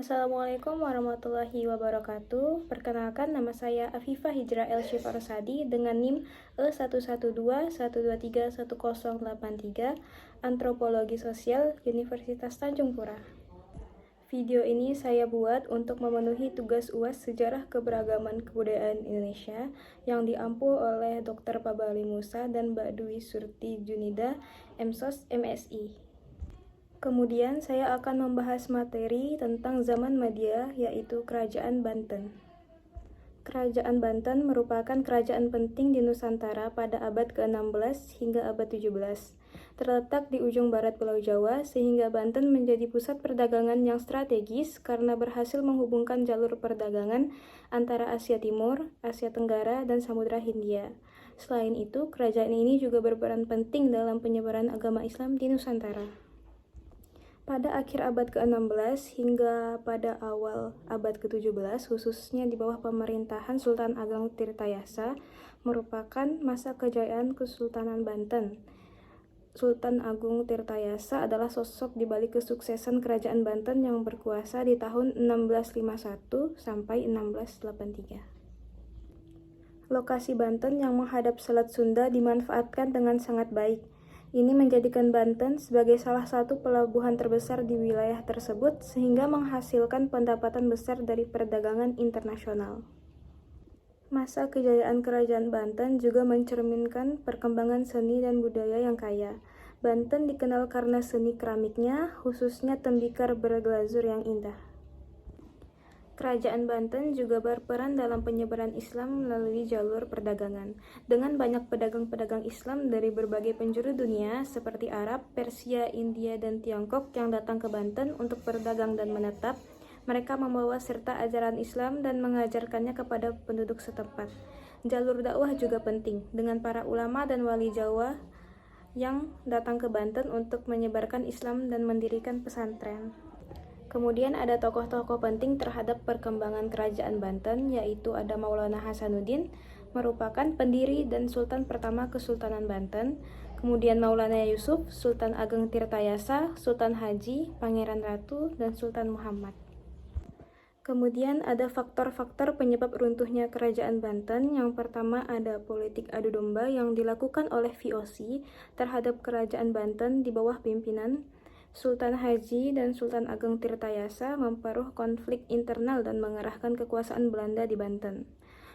Assalamualaikum warahmatullahi wabarakatuh. Perkenalkan, nama saya Afifah Hijrah El Syifarsadi dengan NIM E11212313083, Antropologi Sosial, Universitas Tanjung Pura. Video ini saya buat untuk memenuhi tugas UAS Sejarah Keberagaman Kebudayaan Indonesia yang diampu oleh Dr. Pabali Musa dan Mbak Dwi Surti Junida, MSOS MSI. Kemudian saya akan membahas materi tentang zaman Madia, yaitu Kerajaan Banten. Kerajaan Banten merupakan kerajaan penting di Nusantara pada abad ke-16 hingga abad 17. Terletak di ujung barat Pulau Jawa, sehingga Banten menjadi pusat perdagangan yang strategis karena berhasil menghubungkan jalur perdagangan antara Asia Timur, Asia Tenggara, dan Samudra Hindia. Selain itu, kerajaan ini juga berperan penting dalam penyebaran agama Islam di Nusantara. Pada akhir abad ke-16 hingga pada awal abad ke-17, khususnya di bawah pemerintahan Sultan Agung Tirtayasa, merupakan masa kejayaan Kesultanan Banten. Sultan Agung Tirtayasa adalah sosok di balik kesuksesan Kerajaan Banten yang berkuasa di tahun 1651 sampai 1683. Lokasi Banten yang menghadap Selat Sunda dimanfaatkan dengan sangat baik. Ini menjadikan Banten sebagai salah satu pelabuhan terbesar di wilayah tersebut sehingga menghasilkan pendapatan besar dari perdagangan internasional. Masa kejayaan Kerajaan Banten juga mencerminkan perkembangan seni dan budaya yang kaya. Banten dikenal karena seni keramiknya, khususnya tembikar berglazur yang indah. Kerajaan Banten juga berperan dalam penyebaran Islam melalui jalur perdagangan. Dengan banyak pedagang-pedagang Islam dari berbagai penjuru dunia seperti Arab, Persia, India, dan Tiongkok yang datang ke Banten untuk berdagang dan menetap, mereka membawa serta ajaran Islam dan mengajarkannya kepada penduduk setempat. Jalur dakwah juga penting, dengan para ulama dan wali Jawa yang datang ke Banten untuk menyebarkan Islam dan mendirikan pesantren. Kemudian ada tokoh-tokoh penting terhadap perkembangan Kerajaan Banten, yaitu ada Maulana Hasanuddin, merupakan pendiri dan Sultan pertama Kesultanan Banten. Kemudian Maulana Yusuf, Sultan Ageng Tirtayasa, Sultan Haji, Pangeran Ratu, dan Sultan Muhammad. Kemudian ada faktor-faktor penyebab runtuhnya Kerajaan Banten. Yang pertama ada politik adu domba yang dilakukan oleh VOC terhadap Kerajaan Banten di bawah pimpinan Sultan Haji dan Sultan Ageng Tirtayasa memperuh konflik internal dan mengerahkan kekuasaan Belanda di Banten.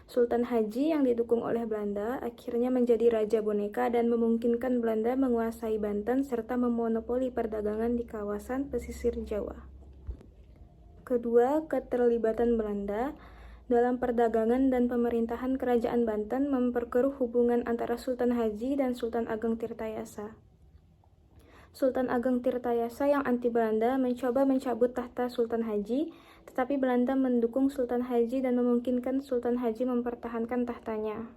Sultan Haji yang didukung oleh Belanda akhirnya menjadi raja boneka dan memungkinkan Belanda menguasai Banten serta memonopoli perdagangan di kawasan pesisir Jawa. Kedua, keterlibatan Belanda dalam perdagangan dan pemerintahan Kerajaan Banten memperkeruh hubungan antara Sultan Haji dan Sultan Ageng Tirtayasa. Sultan Ageng Tirtayasa yang anti Belanda mencoba mencabut tahta Sultan Haji, tetapi Belanda mendukung Sultan Haji dan memungkinkan Sultan Haji mempertahankan tahtanya.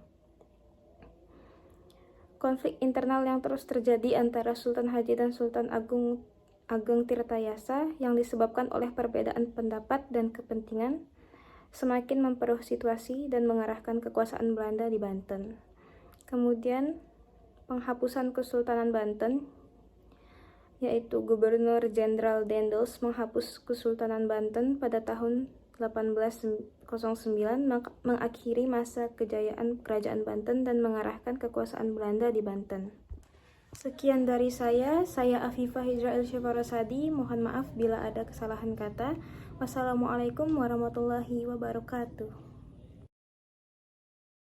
Konflik internal yang terus terjadi antara Sultan Haji dan Sultan Ageng Tirtayasa yang disebabkan oleh perbedaan pendapat dan kepentingan semakin memperkeruh situasi dan mengarahkan kekuasaan Belanda di Banten. Kemudian penghapusan Kesultanan Banten, yaitu Gubernur Jenderal Daendels menghapus Kesultanan Banten pada tahun 1809, mengakhiri masa kejayaan Kerajaan Banten dan mengarahkan kekuasaan Belanda di Banten. Sekian dari saya Afifah Hijrah El Syifarsadi. Mohon maaf bila ada kesalahan kata. Wassalamualaikum warahmatullahi wabarakatuh.